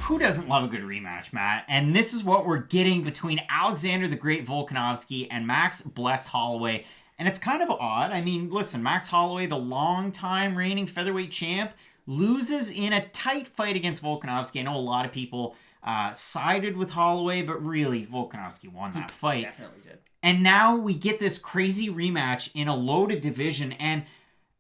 Who doesn't love a good rematch, Matt? And this is what we're getting between Alexander the Great Volkanovski and Max Blessed Holloway. And it's kind of odd. I mean, listen, Max Holloway, the longtime reigning featherweight champ, loses in a tight fight against Volkanovski. I know a lot of people sided with Holloway, but really, Volkanovski won that fight. Definitely did. And now we get this crazy rematch in a loaded division, and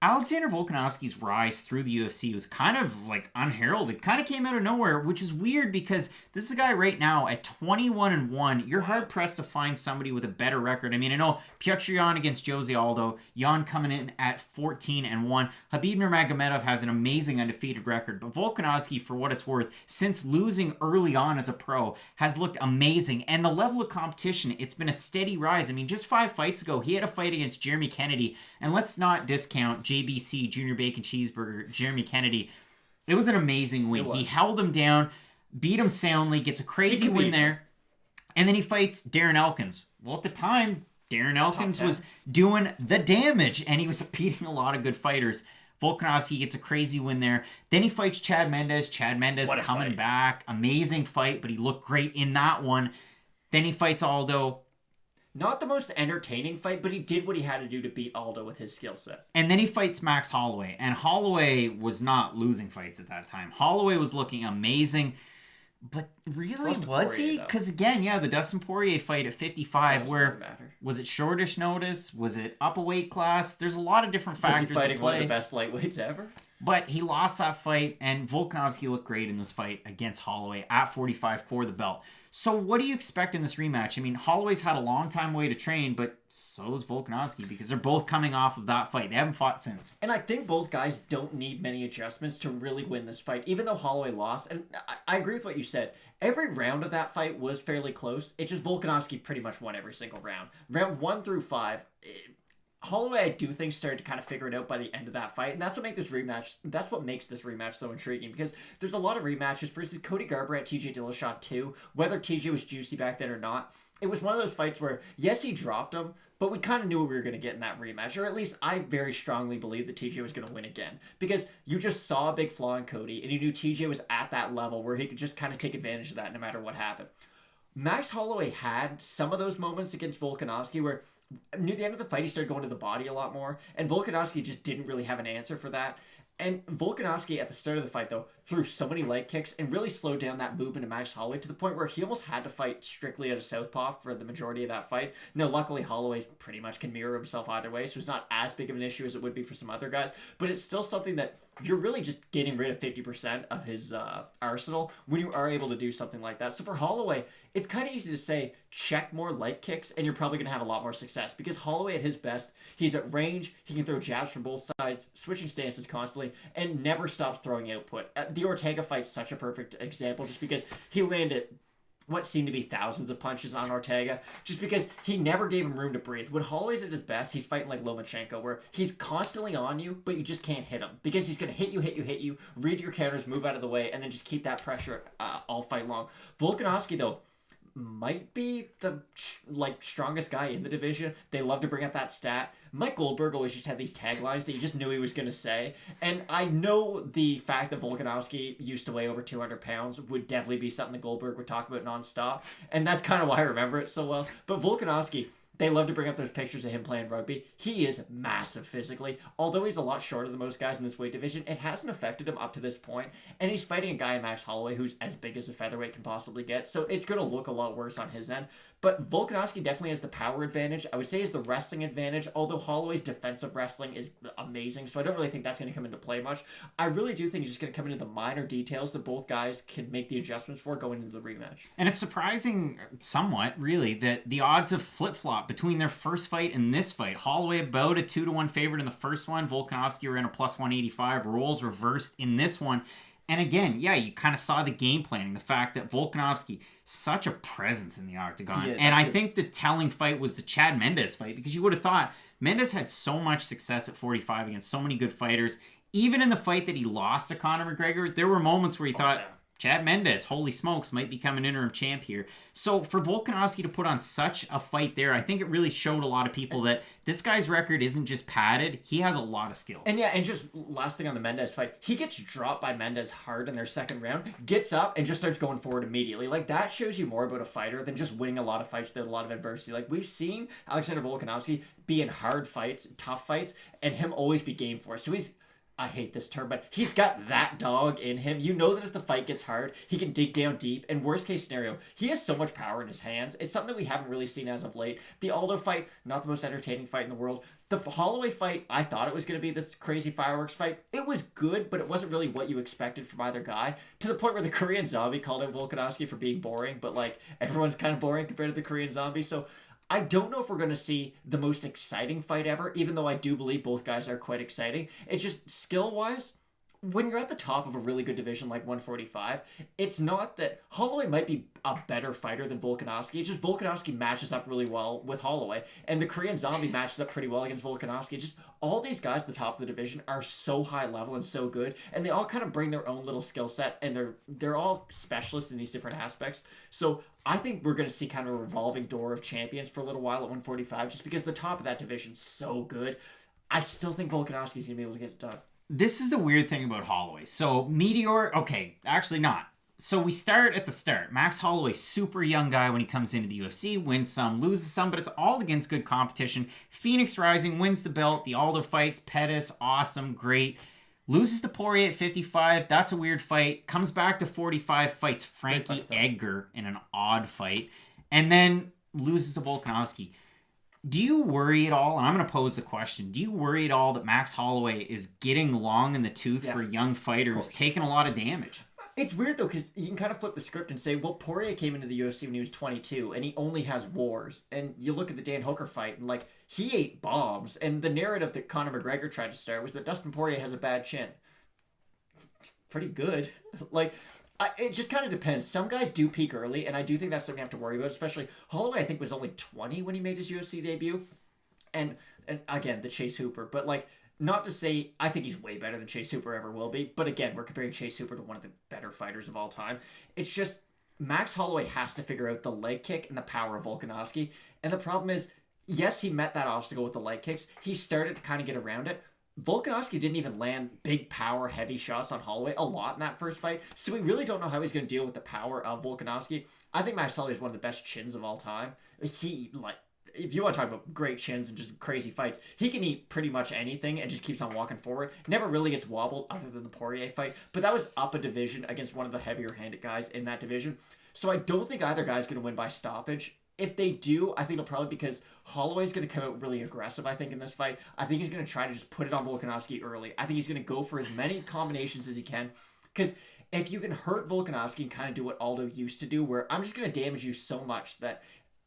Alexander Volkanovski's rise through the UFC was kind of like unheralded, kind of came out of nowhere, which is weird because this is a guy right now at 21-1. You're hard pressed to find somebody with a better record. I mean, I know Petr Yan against Jose Aldo, Yan coming in at 14-1. Khabib Nurmagomedov has an amazing undefeated record, but Volkanovski, for what it's worth, since losing early on as a pro, has looked amazing. And the level of competition, it's been a steady rise. I mean, just 5 fights ago, he had a fight against Jeremy Kennedy, and let's not discount JBC, Junior Bacon Cheeseburger, Jeremy Kennedy. It was an amazing win. He held him down, beat him soundly, gets a crazy win there, and then he fights Darren Elkins. Well, at the time, Darren Elkins was doing the damage, and he was beating a lot of good fighters. Volkanovski gets a crazy win there. Then he fights Chad Mendes. Chad Mendes coming back. Amazing fight, but he looked great in that one. Then he fights Aldo. Not the most entertaining fight, but he did what he had to do to beat Aldo with his skill set. And then he fights Max Holloway. And Holloway was not losing fights at that time. Holloway was looking amazing. But really, was he? Because again, the Dustin Poirier fight at 55, where was it shortish notice? Was it up a weight class? There's a lot of different factors. Was he fighting one of the best lightweights ever? But he lost that fight, and Volkanovski looked great in this fight against Holloway at 45 for the belt. So what do you expect in this rematch? I mean, Holloway's had a long time way to train, but so is Volkanovski because they're both coming off of that fight. They haven't fought since. And I think both guys don't need many adjustments to really win this fight, even though Holloway lost. And I agree with what you said. Every round of that fight was fairly close. It's just Volkanovski pretty much won every single round. Round 1 through 5... Holloway, I do think, started to kind of figure it out by the end of that fight, and that's what makes this rematch so intriguing, because there's a lot of rematches versus Cody Garbrandt, TJ Dillashaw 2, whether TJ was juicy back then or not. It was one of those fights where, yes, he dropped him, but we kind of knew what we were going to get in that rematch, or at least I very strongly believe that TJ was going to win again, because you just saw a big flaw in Cody, and you knew TJ was at that level where he could just kind of take advantage of that no matter what happened. Max Holloway had some of those moments against Volkanovski where near the end of the fight, he started going to the body a lot more, and Volkanovski just didn't really have an answer for that. And Volkanovski, at the start of the fight, though, threw so many leg kicks and really slowed down that movement of Max Holloway to the point where he almost had to fight strictly at a southpaw for the majority of that fight. Now, luckily, Holloway pretty much can mirror himself either way, so it's not as big of an issue as it would be for some other guys, but it's still something that you're really just getting rid of 50% of his arsenal when you are able to do something like that. So for Holloway, it's kind of easy to say, check more leg kicks, and you're probably going to have a lot more success. Because Holloway, at his best, he's at range, he can throw jabs from both sides, switching stances constantly, and never stops throwing output. The Ortega fight's such a perfect example, just because he landed what seemed to be thousands of punches on Ortega, just because he never gave him room to breathe. When Holloway's at his best, he's fighting like Lomachenko, where he's constantly on you, but you just can't hit him, because he's going to hit you, read your counters, move out of the way, and then just keep that pressure all fight long. Volkanovski, though, might be the strongest guy in the division. They love to bring up that stat. Mike Goldberg always just had these taglines that you just knew he was going to say. And I know the fact that Volkanovski used to weigh over 200 pounds would definitely be something that Goldberg would talk about nonstop. And that's kind of why I remember it so well. But Volkanovski, they love to bring up those pictures of him playing rugby. He is massive physically. Although he's a lot shorter than most guys in this weight division, it hasn't affected him up to this point. And he's fighting a guy, Max Holloway, who's as big as a featherweight can possibly get. So it's going to look a lot worse on his end. But Volkanovski definitely has the power advantage. I would say is the wrestling advantage, although Holloway's defensive wrestling is amazing. So I don't really think that's going to come into play much. I really do think he's just going to come into the minor details that both guys can make the adjustments for going into the rematch. And it's surprising somewhat, really, that the odds have flip-flopped between their first fight and this fight. Holloway about a 2-1 favorite in the first one. Volkanovski ran a plus 185. Roles reversed in this one. And again, you kind of saw the game planning. The fact that Volkanovski, such a presence in the octagon. And I think the telling fight was the Chad Mendes fight, because you would have thought Mendes had so much success at 45 against so many good fighters. Even in the fight that he lost to Conor McGregor, there were moments where he thought, Chad Mendes, holy smokes, might become an interim champ here. So for Volkanovski to put on such a fight there, I think it really showed a lot of people that this guy's record isn't just padded. He has a lot of skill. And yeah, and just last thing on the Mendes fight, he gets dropped by Mendes hard in their second round, gets up and just starts going forward immediately. Like, that shows you more about a fighter than just winning a lot of fights with a lot of adversity. Like, we've seen Alexander Volkanovski be in hard fights, tough fights, and him always be game for it. So I hate this term, but he's got that dog in him. You know that if the fight gets hard, he can dig down deep. And worst case scenario, he has so much power in his hands. It's something that we haven't really seen as of late. The Aldo fight, not the most entertaining fight in the world. The Holloway fight, I thought it was going to be this crazy fireworks fight. It was good, but it wasn't really what you expected from either guy. To the point where the Korean Zombie called out Volkanovski for being boring, but like, everyone's kind of boring compared to the Korean Zombie. So I don't know if we're going to see the most exciting fight ever, even though I do believe both guys are quite exciting. It's just skill-wise, when you're at the top of a really good division like 145, it's not that Holloway might be a better fighter than Volkanovski. It's just Volkanovski matches up really well with Holloway, and the Korean Zombie matches up pretty well against Volkanovski. It's just all these guys at the top of the division are so high level and so good, and they all kind of bring their own little skill set, and they're all specialists in these different aspects. So I think we're going to see kind of a revolving door of champions for a little while at 145, just because the top of that division's so good. I still think Volkanovski's going to be able to get it done. This is the weird thing about Holloway. So Meteor, okay, actually not. So we start at the start. Max Holloway, super young guy when he comes into the UFC, wins some, loses some, but it's all against good competition. Phoenix Rising wins the belt. The Aldo fights, Pettis, awesome, great. Loses to Poirier at 55. That's a weird fight. Comes back to 45, fights Frankie Edgar in an odd fight. And then loses to Volkanovski. Do you worry at all, and I'm going to pose the question, do you worry at all that Max Holloway is getting long in the tooth for young fighters, taking a lot of damage? It's weird, though, because you can kind of flip the script and say, well, Poirier came into the UFC when he was 22, and he only has wars. And you look at the Dan Hooker fight, and, like, he ate bombs. And the narrative that Conor McGregor tried to start was that Dustin Poirier has a bad chin. Pretty good. Like, it just kind of depends. Some guys do peak early, and I do think that's something you have to worry about, especially Holloway, I think, was only 20 when he made his UFC debut. And again, the Chase Hooper. But, like, not to say I think he's way better than Chase Hooper ever will be. But, again, we're comparing Chase Hooper to one of the better fighters of all time. It's just Max Holloway has to figure out the leg kick and the power of Volkanovski. And the problem is, yes, he met that obstacle with the leg kicks. He started to kind of get around it. Volkanovski didn't even land big power, heavy shots on Holloway a lot in that first fight, so we really don't know how he's going to deal with the power of Volkanovski. I think Max Holloway is one of the best chins of all time. He, like, if you want to talk about great chins and just crazy fights, he can eat pretty much anything and just keeps on walking forward. Never really gets wobbled other than the Poirier fight, but that was up a division against one of the heavier-handed guys in that division. So I don't think either guy's going to win by stoppage. If they do, I think it'll probably because Holloway's going to come out really aggressive, I think, in this fight. I think he's going to try to just put it on Volkanovski early. I think he's going to go for as many combinations as he can. Because if you can hurt Volkanovski and kind of do what Aldo used to do, where I'm just going to damage you so much that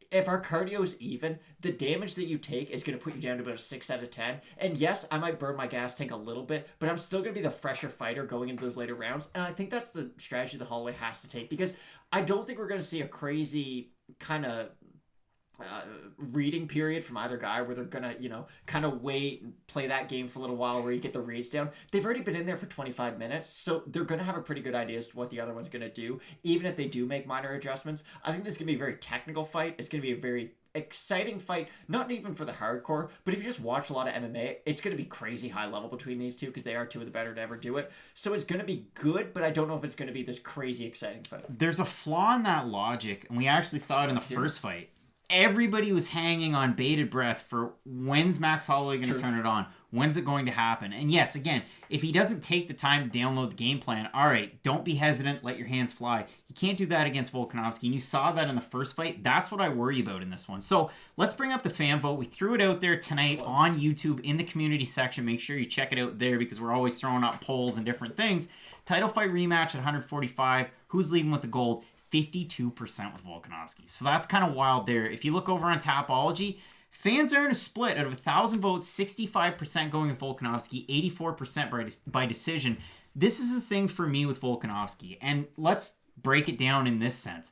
if our cardio is even, the damage that you take is going to put you down to about a 6 out of 10. And yes, I might burn my gas tank a little bit, but I'm still going to be the fresher fighter going into those later rounds. And I think that's the strategy that Holloway has to take, because I don't think we're going to see a crazy kind of reading period from either guy where they're gonna, kind of wait and play that game for a little while where you get the reads down. They've already been in there for 25 minutes, so they're gonna have a pretty good idea as to what the other one's gonna do, even if they do make minor adjustments. I think this is gonna be a very technical fight. It's gonna be a very exciting fight, not even for the hardcore, but if you just watch a lot of MMA, it's going to be crazy high level between these two because they are two of the better to ever do it. So it's going to be good, but I don't know if it's going to be this crazy exciting fight. There's a flaw in that logic, and we actually saw it in the first fight. Everybody was hanging on bated breath for when's Max Holloway going to turn it on? When's it going to happen? And yes, again, if he doesn't take the time to download the game plan, all right, don't be hesitant, let your hands fly. You can't do that against Volkanovski, and you saw that in the first fight. That's what I worry about in this one. So let's bring up the fan vote. We threw it out there tonight on YouTube in the community section. Make sure you check it out there because we're always throwing up polls and different things. Title fight rematch at 145. Who's leaving with the gold? 52% with Volkanovski. So that's kind of wild there. If you look over on Tapology, fans are in a split. Out of 1,000 votes, 65% going with Volkanovski, 84% by decision. This is the thing for me with Volkanovski. And let's break it down in this sense.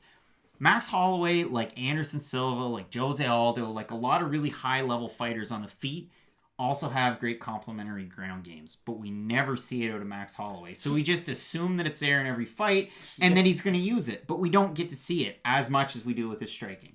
Max Holloway, like Anderson Silva, like Jose Aldo, like a lot of really high-level fighters on the feet, also have great complementary ground games, but we never see it out of Max Holloway. So we just assume that it's there in every fight, and then he's going to use it, but we don't get to see it as much as we do with his striking.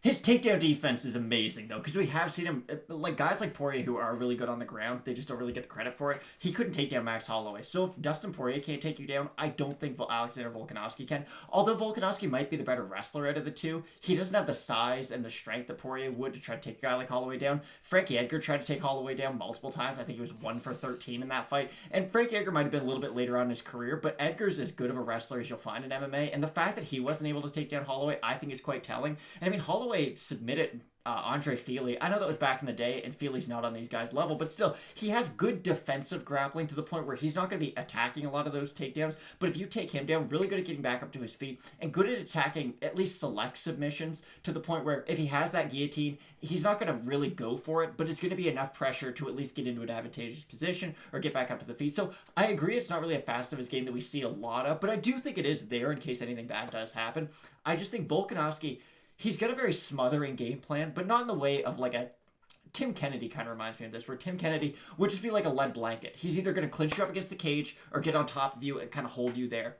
His takedown defense is amazing, though, because we have seen him, like guys like Poirier who are really good on the ground, they just don't really get the credit for it. He couldn't take down Max Holloway. So if Dustin Poirier can't take you down, I don't think Alexander Volkanovski can. Although Volkanovski might be the better wrestler out of the two, he doesn't have the size and the strength that Poirier would to try to take a guy like Holloway down. Frankie Edgar tried to take Holloway down multiple times. I think he was 1 for 13 in that fight. And Frankie Edgar might have been a little bit later on in his career, but Edgar's as good of a wrestler as you'll find in MMA. And the fact that he wasn't able to take down Holloway, I think is quite telling. And I mean, Holloway submitted Andre Feely. I know that was back in the day, and Feely's not on these guys' level, but still, he has good defensive grappling to the point where he's not going to be attacking a lot of those takedowns. But if you take him down, really good at getting back up to his feet, and good at attacking at least select submissions to the point where if he has that guillotine, he's not going to really go for it, but it's going to be enough pressure to at least get into an advantageous position or get back up to the feet. So I agree it's not really a fast of his game that we see a lot of, but I do think it is there in case anything bad does happen. I just think Volkanovski, he's got a very smothering game plan, but not in the way of like a Tim Kennedy kind of reminds me of this, where Tim Kennedy would just be like a lead blanket. He's either going to clinch you up against the cage or get on top of you and kind of hold you there.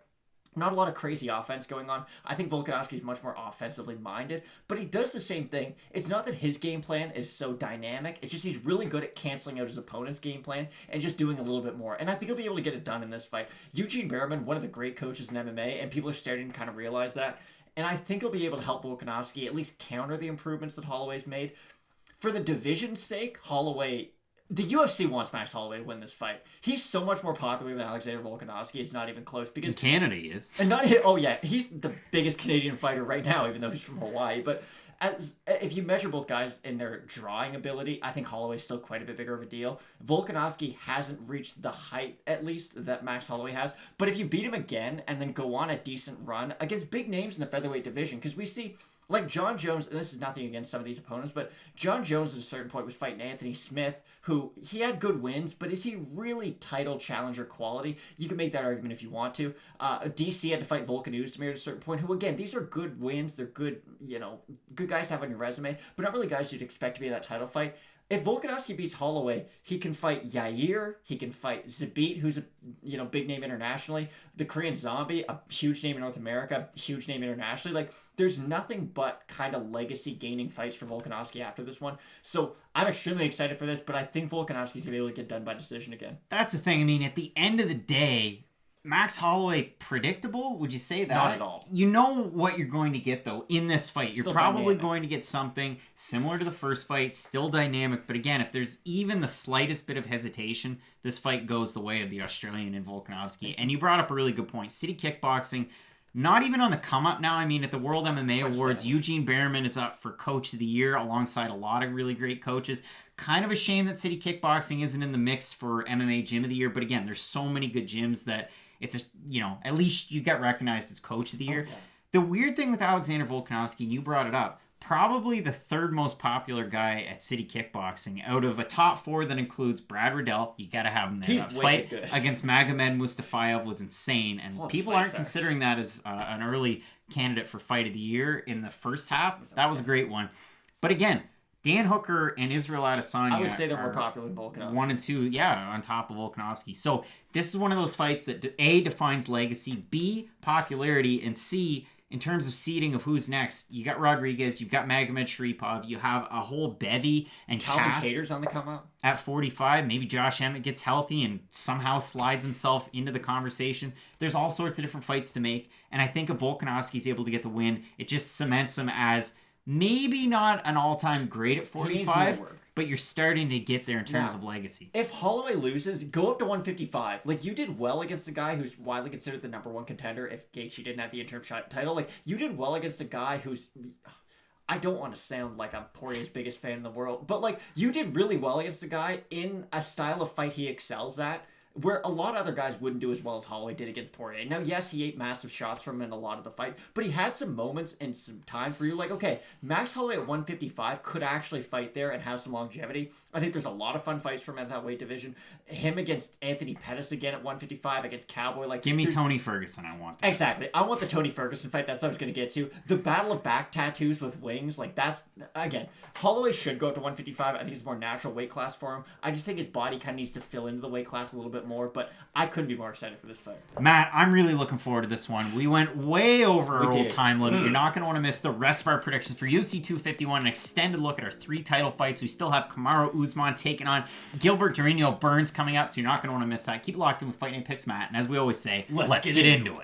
Not a lot of crazy offense going on. I think Volkanovski is much more offensively minded, but he does the same thing. It's not that his game plan is so dynamic. It's just he's really good at canceling out his opponent's game plan and just doing a little bit more. And I think he'll be able to get it done in this fight. Eugene Bareman, one of the great coaches in MMA, and people are starting to kind of realize that. And I think he'll be able to help Volkanovski at least counter the improvements that Holloway's made. For the division's sake, Holloway, the UFC wants Max Holloway to win this fight. He's so much more popular than Alexander Volkanovski. It's not even close because in Canada he is. And not oh yeah, he's the biggest Canadian fighter right now, even though he's from Hawaii. But if you measure both guys in their drawing ability, I think Holloway's still quite a bit bigger of a deal. Volkanovski hasn't reached the height, at least, that Max Holloway has. But if you beat him again and then go on a decent run against big names in the featherweight division, because we see, like John Jones, and this is nothing against some of these opponents, but John Jones at a certain point was fighting Anthony Smith, who he had good wins, but is he really title challenger quality? You can make that argument if you want to. DC had to fight Volkanovski at a certain point, who again, these are good wins. They're good, good guys to have on your resume, but not really guys you'd expect to be in that title fight. If Volkanovski beats Holloway, he can fight Yair, he can fight Zabit, who's a big name internationally, the Korean Zombie, a huge name in North America, huge name internationally. Like, there's nothing but kind of legacy gaining fights for Volkanovski after this one. So I'm extremely excited for this, but I think Volkanovski's gonna be able to get done by decision again. That's the thing. I mean, at the end of the day, Max Holloway predictable? Would you say that? Not at all. You know what you're going to get, though, in this fight. You're probably dynamic. going to get something similar to the first fight, still dynamic. But again, if there's even the slightest bit of hesitation, this fight goes the way of the Australian and Volkanovski. And you brought up a really good point. City Kickboxing, not even on the come-up now. I mean, at the World MMA Awards, Eugene Bareman is up for Coach of the Year alongside a lot of really great coaches. Kind of a shame that City Kickboxing isn't in the mix for MMA Gym of the Year. But again, there's so many good gyms that it's at least you get recognized as Coach of the Year. Okay. The weird thing with Alexander Volkanovski, and you brought it up, probably the third most popular guy at City Kickboxing out of a top 4 that includes Brad Riddell. You got to have him there. That fight good. Against Magomed Mustafayev was insane, and people aren't considering that as an early candidate for Fight of the Year in the first half. That was a great one. But again, Dan Hooker and Israel Adesanya, I would say they're more popular than Volkanovski. 1 and 2, on top of Volkanovski. So this is one of those fights that A, defines legacy, B, popularity, and C, in terms of seeding of who's next. You got Rodriguez, you've got Magomed Sharipov, you have a whole bevy and Calvin cast Kattar's on the come up at 45. Maybe Josh Emmett gets healthy and somehow slides himself into the conversation. There's all sorts of different fights to make, and I think if Volkanovski's able to get the win, it just cements him as maybe not an all-time great at 45, but you're starting to get there in terms of legacy. If Holloway loses, go up to 155. Like, you did well against a guy who's widely considered the number 1 contender if Gaethje didn't have the interim title. Like, you did well against a guy who's... I don't want to sound like I'm Poirier's biggest fan in the world, but, like, you did really well against a guy in a style of fight he excels at. where a lot of other guys wouldn't do as well as Holloway did against Poirier. Now, yes, he ate massive shots from him in a lot of the fight, but he had some moments and some times where you're like, okay, Max Holloway at 155 could actually fight there and have some longevity. I think there's a lot of fun fights for him at that weight division. Him against Anthony Pettis again at 155, against Cowboy. Like, give me Tony Ferguson. I want that. Exactly. I want the Tony Ferguson fight. That's what I was going to get to. The battle of back tattoos with wings. Like, that's, again, Holloway should go up to 155. I think it's a more natural weight class for him. I just think his body kind of needs to fill into the weight class a little bit more, but I couldn't be more excited for this fight. Matt, I'm really looking forward to this one. We went way over our old time limit. You're not going to want to miss the rest of our predictions for UFC 251, an extended look at our 3 title fights. We still have Kamaru Usman taking on Gilbert Durinho Burns coming up, so you're not going to want to miss that. Keep it locked in with Fight Night Picks, Matt. And as we always say, let's get into it.